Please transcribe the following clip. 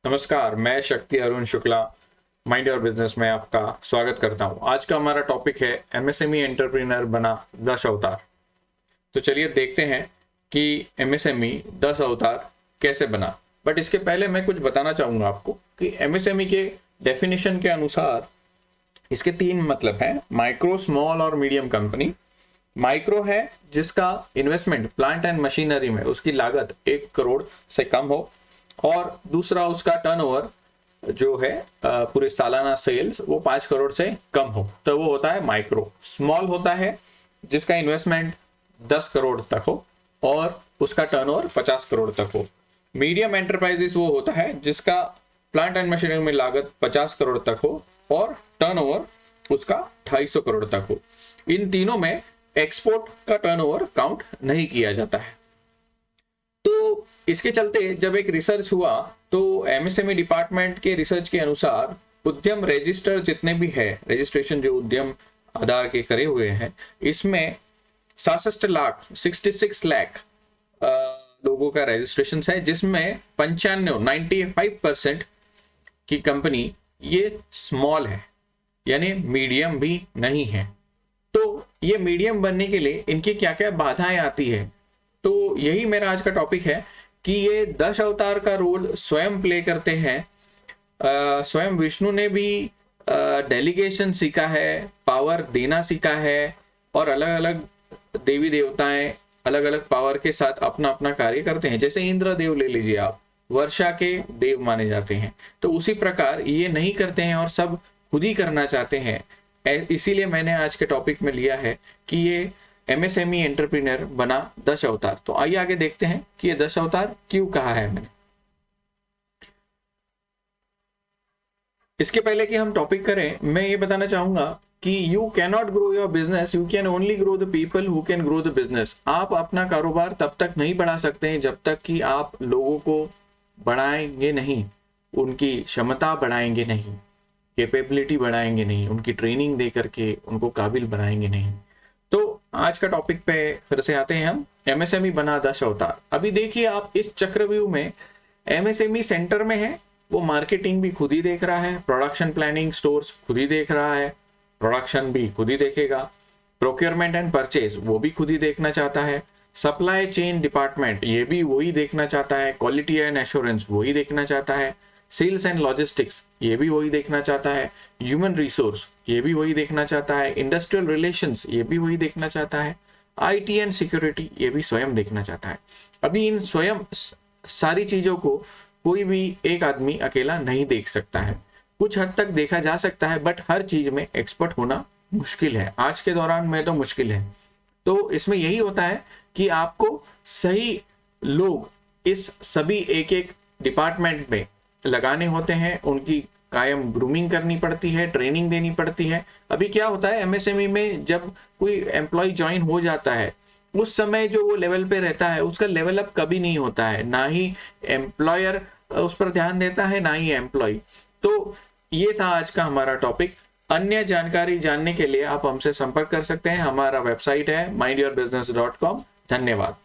नमस्कार, मैं शक्ति Arun Shukla mind your business में आपका स्वागत करता हूं। आज का हमारा टॉपिक है एमएसएमई एंटरप्रेन्योर बना 10 अवतार। तो चलिए देखते हैं कि एमएसएमई 10 अवतार कैसे बना। बट इसके पहले मैं कुछ बताना चाहूंगा आपको कि एमएसएमई के डेफिनेशन के अनुसार इसके 3 मतलब हैं, माइक्रो, स्मॉल और मीडियम कंपनी। माइक्रो है जिसका इन्वेस्टमेंट प्लांट एंड मशीनरी में उसकी लागत 1 करोड़ से कम हो, और दूसरा उसका टर्नओवर जो है पूरे सालाना सेल्स वो 5 करोड़ से कम हो, तो वो होता है माइक्रो। स्मॉल होता है जिसका इन्वेस्टमेंट 10 करोड़ तक हो और उसका टर्नओवर 50 करोड़ तक हो। मीडियम एंटरप्राइजेस वो होता है जिसका प्लांट एंड मशीनरी में लागत 50 करोड़ तक हो और टर्नओवर उसका 250 करोड़ तक हो। इन तीनों में एक्सपोर्ट का टर्नओवर काउंट नहीं किया जाता है। तो इसके चलते जब एक रिसर्च हुआ तो एमएसएमई डिपार्टमेंट के रिसर्च के अनुसार उद्यम रजिस्टर जितने भी है, रजिस्ट्रेशन जो उद्यम आधार के करे हुए हैं, इसमें 66 लाख लोगों का रजिस्ट्रेशन है, जिसमें 95% की कंपनी ये स्मॉल है, यानी मीडियम भी नहीं है। तो ये मीडियम बनने के लिए इनकी क्या क्या बाधाएं आती है, तो यही मेरा आज का टॉपिक है कि ये 10 अवतार का रोल स्वयं प्ले करते हैं। स्वयं विष्णु ने भी डेलीगेशन सीखा है, पावर देना सीखा है, और अलग अलग देवी देवताएं अलग अलग पावर के साथ अपना अपना कार्य करते हैं। जैसे इंद्र देव ले लीजिए आप, वर्षा के देव माने जाते हैं, तो उसी प्रकार ये नहीं करते हैं और सब खुद ही करना चाहते हैं। इसीलिए मैंने आज के टॉपिक में लिया है कि ये एमएसएमई एंटरप्रेन्योर बना 10 अवतार। तो आइए आगे देखते हैं कि ये 10 अवतार क्यों कहा है मैंने। इसके पहले कि हम टॉपिक करें, मैं ये बताना चाहूंगा कि you can not grow your business, you can only grow the people who can grow the business. आप अपना कारोबार तब तक नहीं बढ़ा सकते हैं जब तक कि आप लोगों को बढ़ाएंगे नहीं, उनकी क्षमता बढ़ाएंगे नहीं, कैपेबिलिटी बढ़ाएंगे नहीं, उनकी ट्रेनिंग दे करके उनको काबिल बनाएंगे नहीं। तो आज का टॉपिक पे फिर से आते हैं हम, एमएसएमई बना 10 अवतार। अभी देखिए आप इस चक्रव्यूह में एमएसएमई सेंटर में है, वो मार्केटिंग भी खुद ही देख रहा है, प्रोडक्शन प्लानिंग स्टोर्स खुद ही देख रहा है, प्रोडक्शन भी खुद ही देखेगा, प्रोक्योरमेंट एंड परचेज वो भी खुद ही देखना चाहता है, सप्लाई चेन डिपार्टमेंट ये भी वही देखना चाहता है, क्वालिटी एंड एश्योरेंस वही देखना चाहता है, सेल्स एंड लॉजिस्टिक्स ये भी वही देखना चाहता है, ह्यूमन रिसोर्स ये भी वही देखना चाहता है, इंडस्ट्रियल रिलेशंस ये भी वही देखना चाहता है, आईटी एंड सिक्योरिटी ये भी स्वयं देखना चाहता है। अभी इन स्वयं सारी चीजों को कोई भी एक आदमी अकेला नहीं देख सकता है। कुछ हद तक देखा जा सकता है, बट हर चीज में एक्सपर्ट होना मुश्किल है, आज के दौरान में तो मुश्किल है। तो इसमें यही होता है कि आपको सही लोग इस सभी एक एक डिपार्टमेंट में लगाने होते हैं, उनकी कायम ग्रूमिंग करनी पड़ती है, ट्रेनिंग देनी पड़ती है। अभी क्या होता है एमएसएमई में, जब कोई एम्प्लॉय ज्वाइन हो जाता है उस समय जो वो लेवल पे रहता है उसका लेवल अप कभी नहीं होता है, ना ही एम्प्लॉयर उस पर ध्यान देता है ना ही एम्प्लॉय। तो ये था आज का हमारा टॉपिक। अन्य जानकारी जानने के लिए आप हमसे संपर्क कर सकते हैं, हमारा वेबसाइट है mindyourbusiness.com। धन्यवाद।